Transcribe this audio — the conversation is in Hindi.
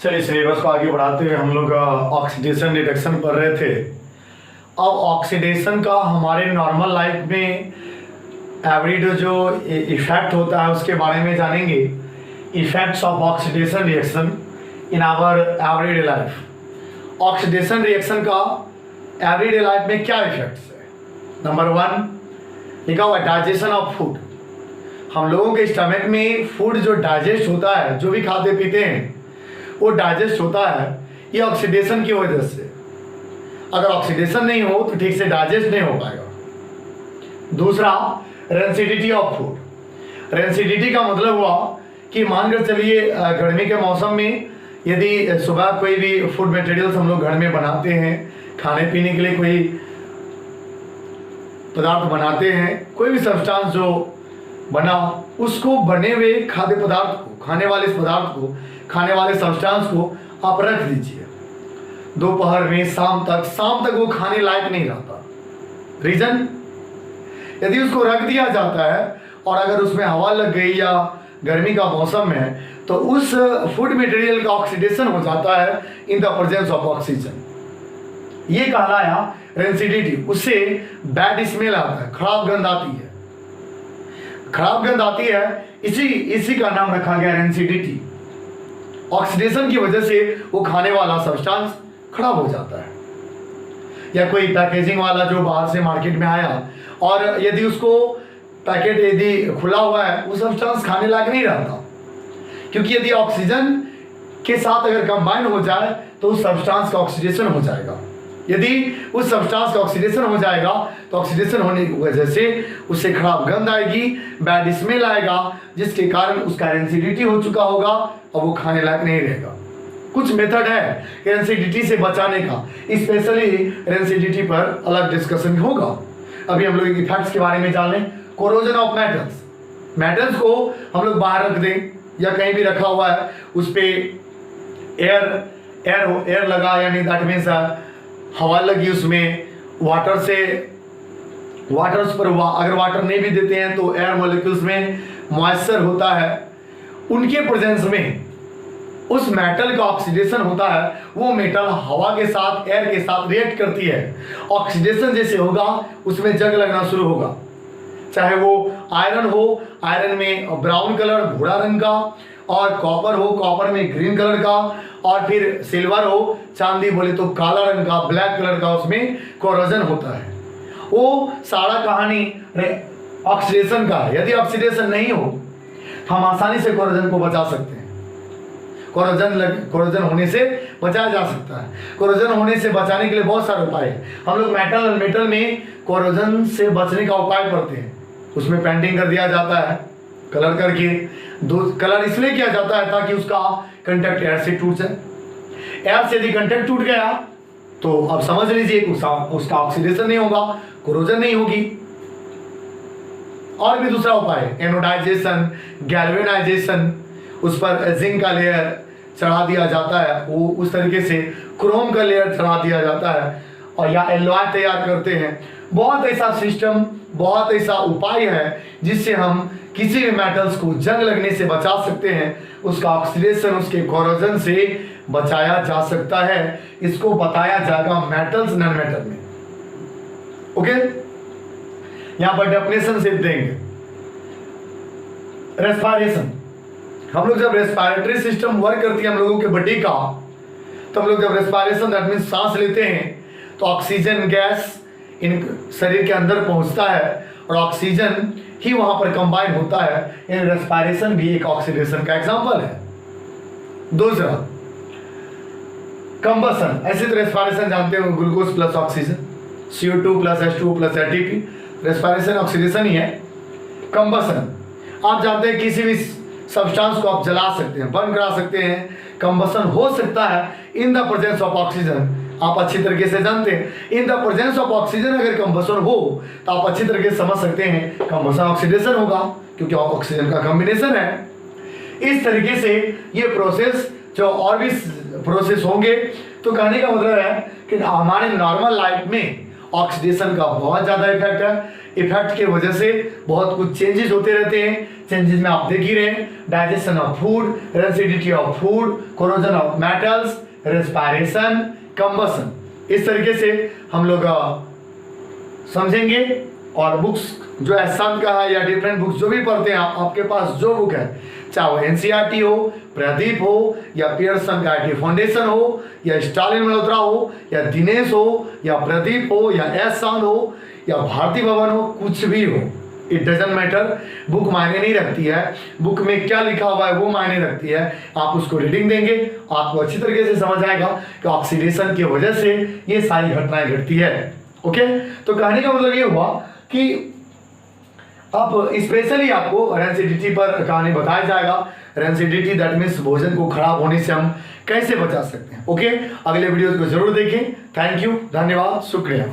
चलिए सिलेबस को आगे बढ़ाते हुए हम लोग ऑक्सीडेशन रिडक्शन पढ़ रहे थे। अब ऑक्सीडेशन का हमारे नॉर्मल लाइफ में एवरीडे जो इफेक्ट होता है उसके बारे में जानेंगे। Effects of oxidation reaction in our everyday life. Oxidation reaction का एवरीडे लाइफ में क्या इफेक्ट्स है? नंबर 1 लिखा हुआ डाइजेशन ऑफ फूड। हम लोगों के स्टमक में फूड जो डाइजेस्ट होता है, जो भी खाते पीते हैं वो डाइजेस्ट होता है, ये ऑक्सीडेशन की वजह से। अगर ऑक्सीडेशन नहीं हो तो ठीक से डाइजेस्ट नहीं हो पाएगा। दूसरा, रेंसिडिटी ऑफ फूड। रेंसिडिटी का मतलब हुआ कि मानकर चलिए गर्मी के मौसम में यदि सुबह कोई भी फूड मटेरियल्स हम लोग घर में बनाते हैं, खाने पीने के लिए कोई पदार्थ बनाते हैं, कोई भी सब्सटेंस जो बना, उसको बने हुए खाद्य पदार्थ को, खाने वाले इस पदार्थ को, खाने वाले सब्सटेंस को आप रख दीजिए दोपहर में, शाम तक वो खाने लायक नहीं रहता। रीजन, यदि उसको रख दिया जाता है और अगर उसमें हवा लग गई या गर्मी का मौसम है तो उस फूड मटेरियल का ऑक्सीडेशन हो जाता है in the presence of oxygen. ये कहलाया रेंसिडिटी। उससे बैड स्मेल आता है, खराब गंध आती है। खराब गंध आती है, इसी का नाम रखा गया रेंसिडिटी। ऑक्सीडेशन की वजह से वो खाने वाला सब्सटेंस खराब हो जाता है। या कोई पैकेजिंग वाला जो बाहर से मार्केट में आया और यदि उसको पैकेट यदि खुला हुआ है, वो सब्सटेंस खाने लायक नहीं रहता, क्योंकि यदि ऑक्सीजन के साथ अगर कंबाइन हो जाए तो उस सब्सटेंस का ऑक्सीडेशन हो जाएगा। यदि उस सब्सटेंस का ऑक्सीडेशन हो जाएगा तो ऑक्सीडेशन होने की वजह से उससे खराब गंध आएगी, बैड स्मेल आएगा, जिसके कारण उसका रेंसिडिटी हो चुका होगा और वो खाने लायक नहीं रहेगा। कुछ मेथड है रेंसिडिटी से बचाने का, स्पेशली रेंसिडिटी पर अलग डिस्कशन होगा। अभी हम लोग इफेक्ट्स के बारे में जान लें। Corrosion of metals. मेटल्स को हम लोग बाहर रख दें या कहीं भी रखा हुआ है, उस पर एयर लगा, यानी दैट मीन्स हवा लगी, उसमें वाटर उस पर हुआ। अगर वाटर नहीं भी देते हैं तो एयर मॉलिक्यूल्स में मॉइस्चर होता है, उनके प्रेजेंस में उस मेटल का ऑक्सीडेशन होता है। वो मेटल हवा के साथ, एयर के साथ रिएक्ट करती है। ऑक्सीडेशन जैसे होगा उसमें जंग लगना शुरू होगा। चाहे वो आयरन हो, आयरन में ब्राउन कलर, भूरा रंग का, और कॉपर हो, कॉपर में ग्रीन कलर का, और फिर सिल्वर हो, चांदी बोले तो काला रंग का, ब्लैक कलर का, उसमें कोरोजन होता है। वो सारा कहानी ऑक्सीडेशन का है। यदि ऑक्सीडेशन नहीं हो तो हम आसानी से कोरोजन को बचा सकते हैं। कोरोजन होने से बचाया जा सकता है। कोरोजन होने से बचाने के लिए बहुत सारे उपाय हैं। हम लोग मेटल में कोरोजन से बचने का उपाय करते हैं। उसमें पेंटिंग कर दिया जाता है, कलर करके। कलर इसलिए किया जाता है ताकि उसका कंटेक्ट एयर से टूट जाए। एयर से यदि कंटेक्ट टूट गया तो अब समझ लीजिए उसका ऑक्सीडेशन नहीं होगा, कोरोजन नहीं होगी। और भी दूसरा उपाय है एनोडाइजेशन, गैल्वेनाइजेशन। उस पर जिंक का लेयर चढ़ा दिया जाता है, वो उस तरीके से क्रोम का लेयर चढ़ा दिया जाता है, और या एलॉय तैयार करते हैं। बहुत ऐसा सिस्टम, बहुत ऐसा उपाय है जिससे हम किसी भी मेटल्स को जंग लगने से बचा सकते हैं। उसका ऑक्सीडेशन, उसके कोरोजन से बचाया जा सकता है। इसको बताया जाएगा मेटल्स नॉन मेटल में। ओके, यहां पर डेफिनेशन सिर्फ देंगे। रेस्पिरेशन। हम लोग जब रेस्पिरेटरी सिस्टम वर्क करती है हम लोगों के बॉडी का, तो हम लोग जब रेस्पिरेशन दैट मीन्स सांस लेते हैं तो ऑक्सीजन गैस इन शरीर के अंदर पहुंचता है और ऑक्सीजन ही वहां पर कंबाइन होता है। इन रेस्पिरेशन भी एक ऑक्सीडेशन का एग्जांपल है। दूसरा, कंबसन। ऐसे तो रेस्पिरेशन जानते हो, glucose plus oxygen, CO2 plus H2O plus ATP। Respiration oxidation ही है। कंबसन, आप जानते हैं किसी भी सब्सटेंस को आप जला सकते हैं, बर्न करा सकते हैं। कंबसन हो सकता है in the presence of oxygen. आप अच्छी तरीके से जानते हैं in the presence of oxygen अगर कंबसन हो तो आप अच्छी तरीके से समझ सकते हैं कंबसन ऑक्सीडेशन होगा, क्योंकि ऑक्सीजन का कॉम्बिनेशन है। इस तरीके से ये प्रोसेस जो और भी प्रोसेस होंगे, तो कहने का मतलब है कि हमारे नॉर्मल लाइफ में ऑक्सीडेशन का बहुत ज़्यादा इफेक्ट है। इफेक्ट के वजह से बहुत कुछ चेंजेस होते रहते हैं। चेंजेस में आप देख ही रहे हैं, digestion of food, rancidity of food, corrosion of metals, respiration, combustion. इस तरीके से हम लोग समझेंगे। और बुक्स जो एहसान का है या डिफरेंट बुक्स जो भी पढ़ते हैं आप, आपके पास जो बुक है, चाहे वो एनसीईआरटी हो, प्रदीप हो, या पियर्सन का आईटी फाउंडेशन हो, या स्टालिन मल्होत्रा हो, या दिनेश हो, या प्रदीप हो, या एहसान हो, या भारती भवन हो, कुछ भी हो, इट डजंट मैटर। बुक मायने नहीं रखती है, बुक में क्या लिखा हुआ है वो मायने रखती है। आप उसको रीडिंग देंगे, आपको अच्छी तरीके से समझ आएगा कि ऑक्सीडेशन की वजह से ये सारी घटनाएं घटती है। ओके, तो कहने का मतलब ये हुआ कि अब स्पेशली आपको रेंसिडिटी पर कहानी बताया जाएगा। रेंसिडिटी दैट मीन्स भोजन को खराब होने से हम कैसे बचा सकते हैं। ओके, अगले वीडियो को जरूर देखें। थैंक यू, धन्यवाद, शुक्रिया।